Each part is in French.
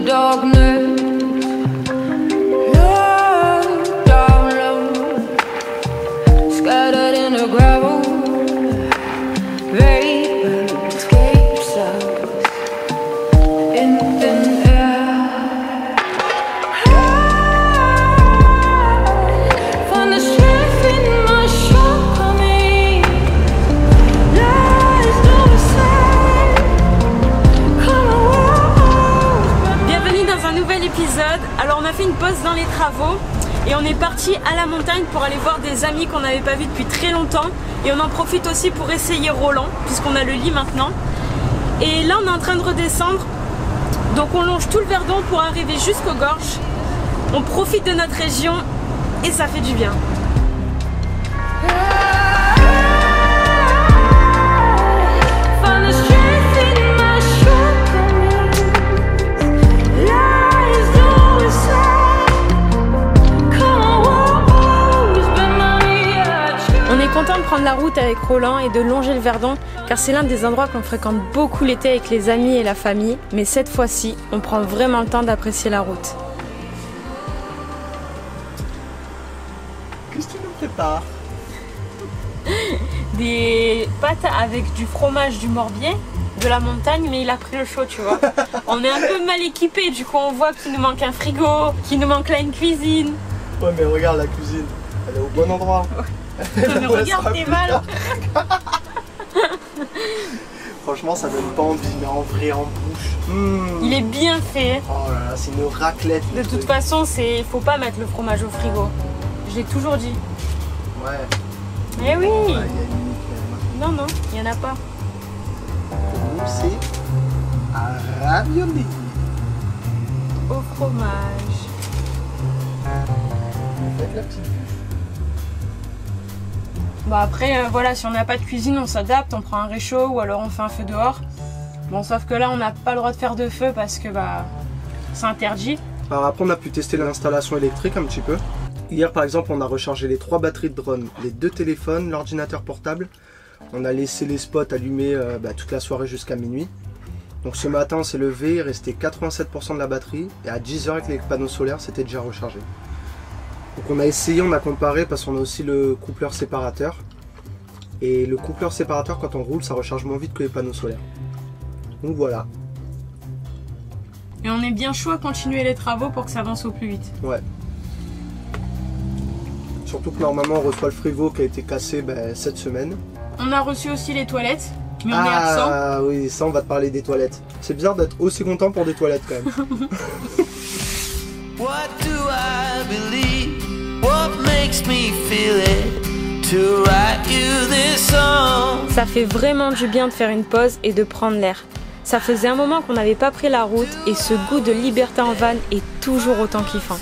darkness. Low, down low, scattered in the gravel. Vapor escapes us in thin air. Find the strength in my shortcomings. Lies no sign. Come on. Bienvenue dans un nouvel épisode. Alors on a fait une pause dans les travaux et on est parti à la montagne pour aller voir des amis qu'on n'avait pas vus depuis très longtemps. Et on en profite aussi pour essayer Roland, puisqu'on a le lit maintenant. Et là on est en train de redescendre. Donc on longe tout le Verdon pour arriver jusqu'aux gorges. On profite de notre région et ça fait du bien. Find the strength in my shortcomings. Lies no sign. Come on, spend money at you. On est content de prendre la route avec Roland et de longer le Verdon car c'est l'un des endroits qu'on fréquente beaucoup l'été avec les amis et la famille, mais cette fois-ci, on prend vraiment le temps d'apprécier la route. Qu'est-ce que tu nous prépares? Des pâtes avec du fromage du Morbier, de la montagne, mais il a pris le chaud, tu vois. On est un peu mal équipés, du coup on voit qu'il nous manque un frigo, qu'il nous manque là une cuisine. Ouais, mais regarde la cuisine, elle est au bon endroit. Mais regarde tes balles. Franchement, ça donne pas envie, mais en vrai, en bouche. Il est bien fait. Oh là là, c'est une raclette. De toute façon, faut pas mettre le fromage au frigo. Je l'ai toujours dit. Ouais. Mais oui. Ouais, il y a une limite quand même. Non, il y en a pas. Pour nous, c'est un ravioli. Au fromage. Faites la petite bûche. Bon après, voilà, si on n'a pas de cuisine, on s'adapte, on prend un réchaud ou alors on fait un feu dehors. Bon, sauf que là, on n'a pas le droit de faire de feu parce que c'est interdit. Alors après, on a pu tester l'installation électrique un petit peu. Hier, par exemple, on a rechargé les 3 batteries de drone, les 2 téléphones, l'ordinateur portable. On a laissé les spots allumés toute la soirée jusqu'à minuit. Donc ce matin, on s'est levé, il restait 87% de la batterie. Et à 10 h avec les panneaux solaires, c'était déjà rechargé. Donc on a essayé, on a comparé parce qu'on a aussi le coupleur séparateur. Et le coupleur séparateur, quand on roule, ça recharge moins vite que les panneaux solaires. Donc voilà. Et on est bien chaud à continuer les travaux pour que ça avance au plus vite. Ouais. Surtout que normalement on reçoit le frigo qui a été cassé cette semaine. On a reçu aussi les toilettes, mais on est absent. Ah oui, ça on va te parler des toilettes. C'est bizarre d'être aussi content pour des toilettes quand même. What do I believe? What makes me feel it? To write you this song. Ça fait vraiment du bien de faire une pause et de prendre l'air. Ça faisait un moment qu'on n'avait pas pris la route et ce goût de liberté en van est toujours autant kiffant.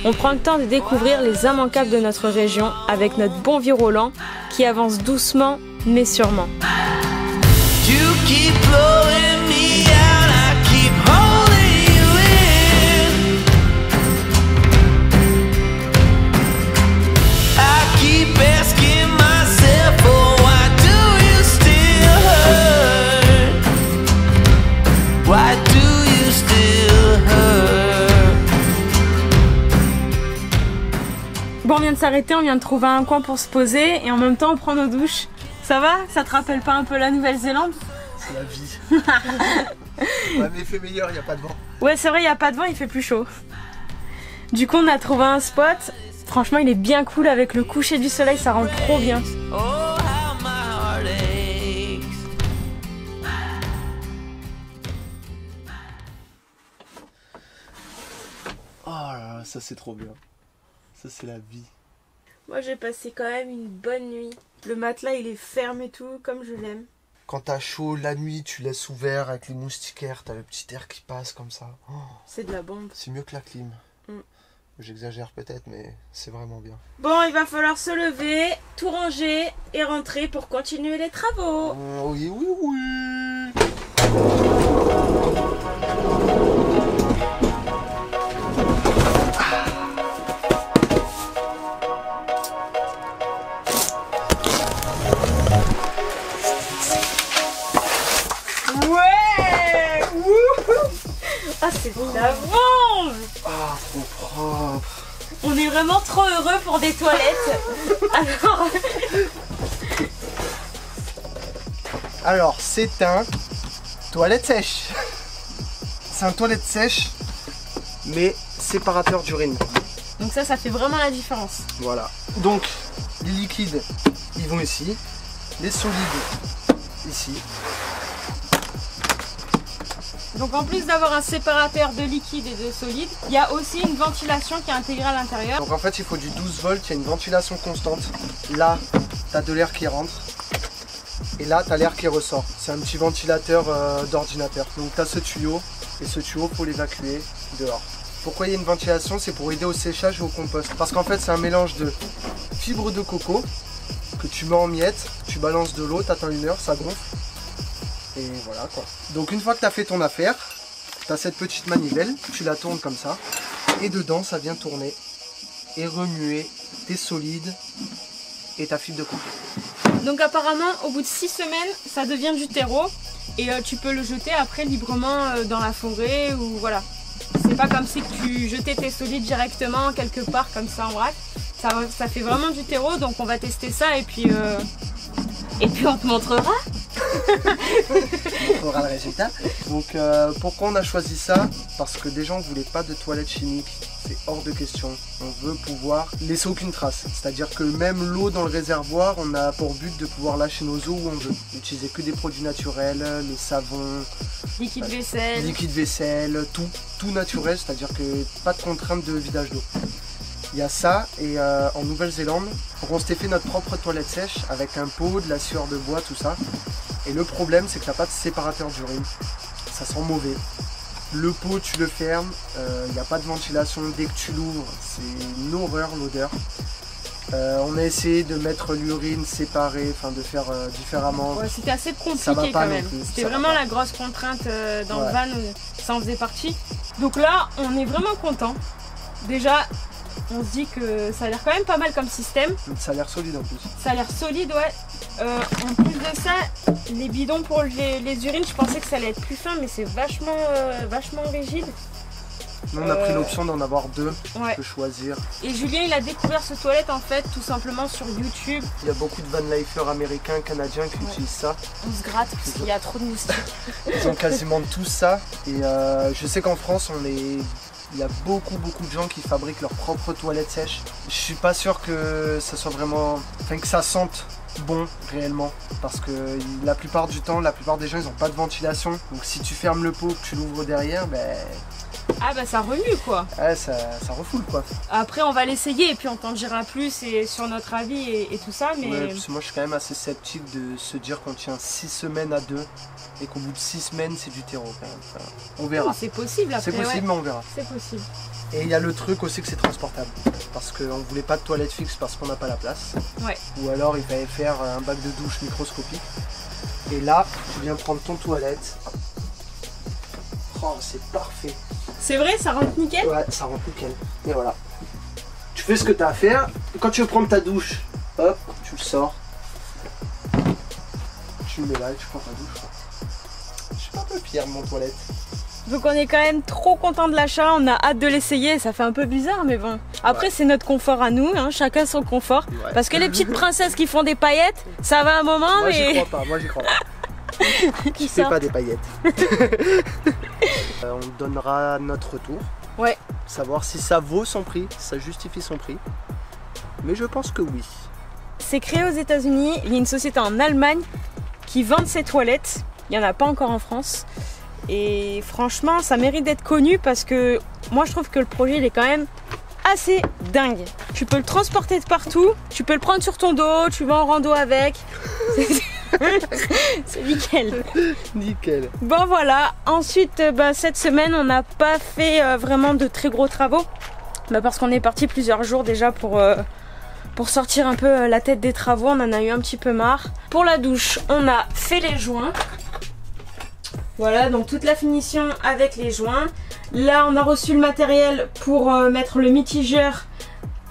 On prend le temps de découvrir les immanquables de notre région avec notre bon vieux Roland qui avance doucement mais sûrement. You keep blowing me out, I keep holding you in. I keep asking myself, oh, why do you still hurt? Why do you still hurt? Bon, on vient de s'arrêter, on vient de trouver un coin pour se poser et en même temps on prend nos douches. Ça va? Ça te rappelle pas un peu la Nouvelle-Zélande? C'est la vie. Ouais, mais il fait meilleur, il n'y a pas de vent. Ouais, c'est vrai, il n'y a pas de vent, il fait plus chaud. Du coup, on a trouvé un spot. Franchement, il est bien cool avec le coucher du soleil, ça rend trop bien. Oh, how my heart aches. Oh là là, ça c'est trop bien. Ça c'est la vie. Moi, j'ai passé quand même une bonne nuit. Le matelas, il est ferme et tout, comme je l'aime. Quand t'as chaud, la nuit, tu laisses ouvert avec les moustiquaires, t'as le petit air qui passe comme ça. Oh, C'est de la bombe. c'est mieux que la clim. Mm. J'exagère peut-être, mais c'est vraiment bien. Bon, il va falloir se lever, tout ranger et rentrer pour continuer les travaux. Oui, oui, oui. Ah, c'est de la venge. Ah, trop propre. On est vraiment trop heureux pour des toilettes. Alors, c'est un toilette sèche. C'est un toilette sèche, mais séparateur d'urine. Donc ça fait vraiment la différence. Voilà. Donc, les liquides, ils vont ici. Les solides, ici. Donc en plus d'avoir un séparateur de liquide et de solide, il y a aussi une ventilation qui est intégrée à l'intérieur. Donc en fait, il faut du 12 volts, il y a une ventilation constante. Là, tu as de l'air qui rentre. Et là, tu as l'air qui ressort. C'est un petit ventilateur d'ordinateur. Donc tu as ce tuyau, et ce tuyau, pour l'évacuer dehors. Pourquoi il y a une ventilation? C'est pour aider au séchage et au compost. Parce qu'en fait, c'est un mélange de fibres de coco que tu mets en miettes, tu balances de l'eau, tu attends 1 heure, ça gonfle. Et voilà quoi. Donc une fois que tu as fait ton affaire, tu as cette petite manivelle, tu la tournes comme ça. Et dedans, ça vient tourner et remuer tes solides et ta fibre de coco. Donc apparemment, au bout de 6 semaines, ça devient du terreau. Et tu peux le jeter après librement dans la forêt ou voilà. C'est pas comme si tu jetais tes solides directement quelque part comme ça en vrac. Ça fait vraiment du terreau, donc on va tester ça et puis on te montrera. On aura le résultat. Donc pourquoi on a choisi ça? Parce que déjà on voulait pas de toilettes chimiques, c'est hors de question. On veut pouvoir laisser aucune trace. C'est-à-dire que même l'eau dans le réservoir, on a pour but de pouvoir lâcher nos eaux où on veut. Utiliser que des produits naturels, les savons, Liquide vaisselle, tout naturel, c'est-à-dire que pas de contrainte de vidage d'eau. Il y a ça, et en Nouvelle-Zélande, on s'était fait notre propre toilette sèche avec un pot, de la sueur de bois, tout ça. Et le problème, c'est que t'as pas de séparateur d'urine. Ça sent mauvais. Le pot, tu le fermes, il n'y a pas de ventilation dès que tu l'ouvres. C'est une horreur l'odeur. On a essayé de mettre l'urine séparée, enfin de faire différemment. Ouais, c'était assez Ça va compliqué pas quand non même. plus, C'était ça va vraiment pas. la grosse contrainte dans Ouais. le van où ça en faisait partie. Donc là, on est vraiment content. Déjà, on se dit que ça a l'air quand même pas mal comme système. Ça a l'air solide en plus. Ça a l'air solide, ouais. En plus de ça, les bidons pour les urines, je pensais que ça allait être plus fin, mais c'est vachement rigide. Nous on a pris l'option d'en avoir 2, Ouais. on peut choisir. Et Julien, il a découvert ce toilette en fait tout simplement sur YouTube. Il y a beaucoup de van-lifers américains, canadiens qui utilisent ça. On se gratte parce qu'il y a trop de moustiques. Ils ont quasiment tous ça. Et je sais qu'en France, il y a beaucoup de gens qui fabriquent leurs propres toilettes sèches. Je suis pas sûr que ça soit vraiment, enfin que ça sente bon réellement, parce que la plupart du temps, la plupart des gens, ils ont pas de ventilation. Donc si tu fermes le pot, que tu l'ouvres derrière, ben Ah bah ça remue quoi. ouais, ça refoule quoi. Après on va l'essayer et puis on t'en dira plus et sur notre avis et tout ça. Mais Ouais, parce que moi je suis quand même assez sceptique de se dire qu'on tient 6 semaines à 2 et qu'au bout de 6 semaines c'est du terreau quand même. Enfin, on verra. oh, c'est possible après. C'est possible, ouais. mais on verra. C'est possible. Et il y a le truc aussi que c'est transportable. Parce qu'on voulait pas de toilette fixe parce qu'on n'a pas la place. Ouais. Ou alors il fallait faire un bac de douche microscopique. Et là, tu viens prendre ton toilette. Oh, c'est parfait. C'est vrai, ça rentre nickel. Ouais, ça rentre nickel. Et voilà. Tu fais ce que tu as à faire. Quand tu veux prendre ta douche, hop, tu le sors. Tu le mets là et tu prends ta douche. Je suis pas un peu fier de mon toilette. Donc on est quand même trop content de l'achat, on a hâte de l'essayer, ça fait un peu bizarre mais bon. Après c'est notre confort à nous, hein, chacun son confort. Ouais. Parce que les petites princesses qui font des paillettes, ça va un moment Moi j'y mais... crois pas, moi j'y crois pas. Qui Je fais sort. pas des paillettes. On donnera notre retour. Ouais. Savoir si ça vaut son prix, si ça justifie son prix. Mais je pense que oui. C'est créé aux États-Unis, il y a une société en Allemagne qui vend ces toilettes, il n'y en a pas encore en France. Et franchement ça mérite d'être connu parce que moi je trouve que le projet il est quand même assez dingue. Tu peux le transporter de partout, tu peux le prendre sur ton dos, tu vas en rando avec. C'est nickel. Nickel. Bon voilà, ensuite cette semaine on n'a pas fait vraiment de très gros travaux. Parce qu'on est parti plusieurs jours déjà pour sortir un peu la tête des travaux, on en a eu un petit peu marre. Pour la douche, on a fait les joints. Voilà, donc toute la finition avec les joints. Là, on a reçu le matériel pour mettre le mitigeur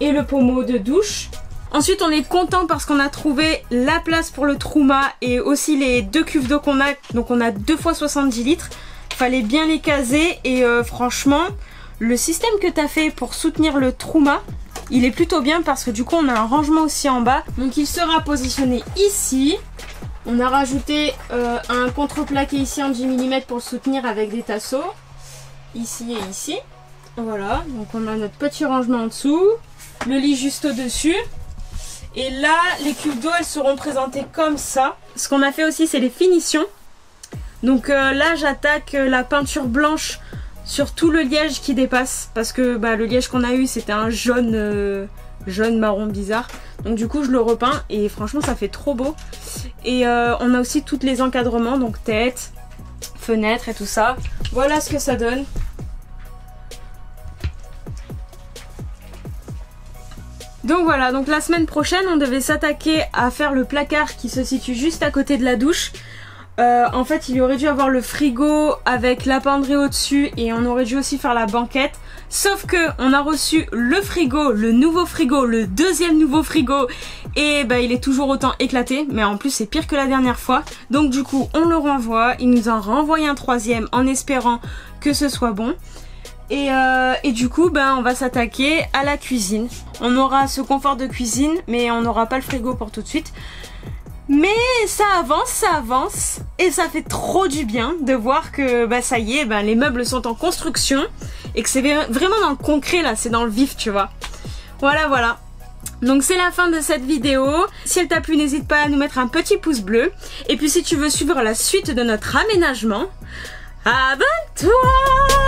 et le pommeau de douche. Ensuite, on est content parce qu'on a trouvé la place pour le trouma et aussi les 2 cuves d'eau qu'on a. Donc, on a 2 fois 70 litres. fallait bien les caser et franchement, le système que tu as fait pour soutenir le Truma, il est plutôt bien parce que du coup on a un rangement aussi en bas. Donc il sera positionné ici. On a rajouté un contreplaqué ici en 10 mm pour le soutenir avec des tasseaux. Ici et ici. Voilà, donc on a notre petit rangement en dessous. Le lit juste au-dessus. Et là, les cubes d'eau, elles seront présentées comme ça. Ce qu'on a fait aussi, c'est les finitions. Donc là, j'attaque la peinture blanche sur tout le liège qui dépasse. Parce que bah, le liège qu'on a eu, c'était un jaune, jaune marron bizarre. Donc du coup, je le repeins et franchement, ça fait trop beau. Et on a aussi tous les encadrements, donc tête, fenêtre et tout ça. Voilà ce que ça donne. Donc voilà, donc la semaine prochaine on devait s'attaquer à faire le placard qui se situe juste à côté de la douche. En fait il y aurait dû avoir le frigo avec la penderie au dessus et on aurait dû aussi faire la banquette. Sauf que on a reçu le frigo, le nouveau frigo, le deuxième nouveau frigo et bah il est toujours autant éclaté, mais en plus c'est pire que la dernière fois. Donc du coup on le renvoie, il nous en renvoie un troisième en espérant que ce soit bon. Et du coup ben, on va s'attaquer à la cuisine. On aura ce confort de cuisine mais on n'aura pas le frigo pour tout de suite. Mais ça avance et ça fait trop du bien de voir que bah, ça y est, bah, les meubles sont en construction et que c'est vraiment dans le concret là, c'est dans le vif tu vois. Voilà. Donc c'est la fin de cette vidéo. Si elle t'a plu, n'hésite pas à nous mettre un petit pouce bleu. Et puis si tu veux suivre la suite de notre aménagement, abonne-toi!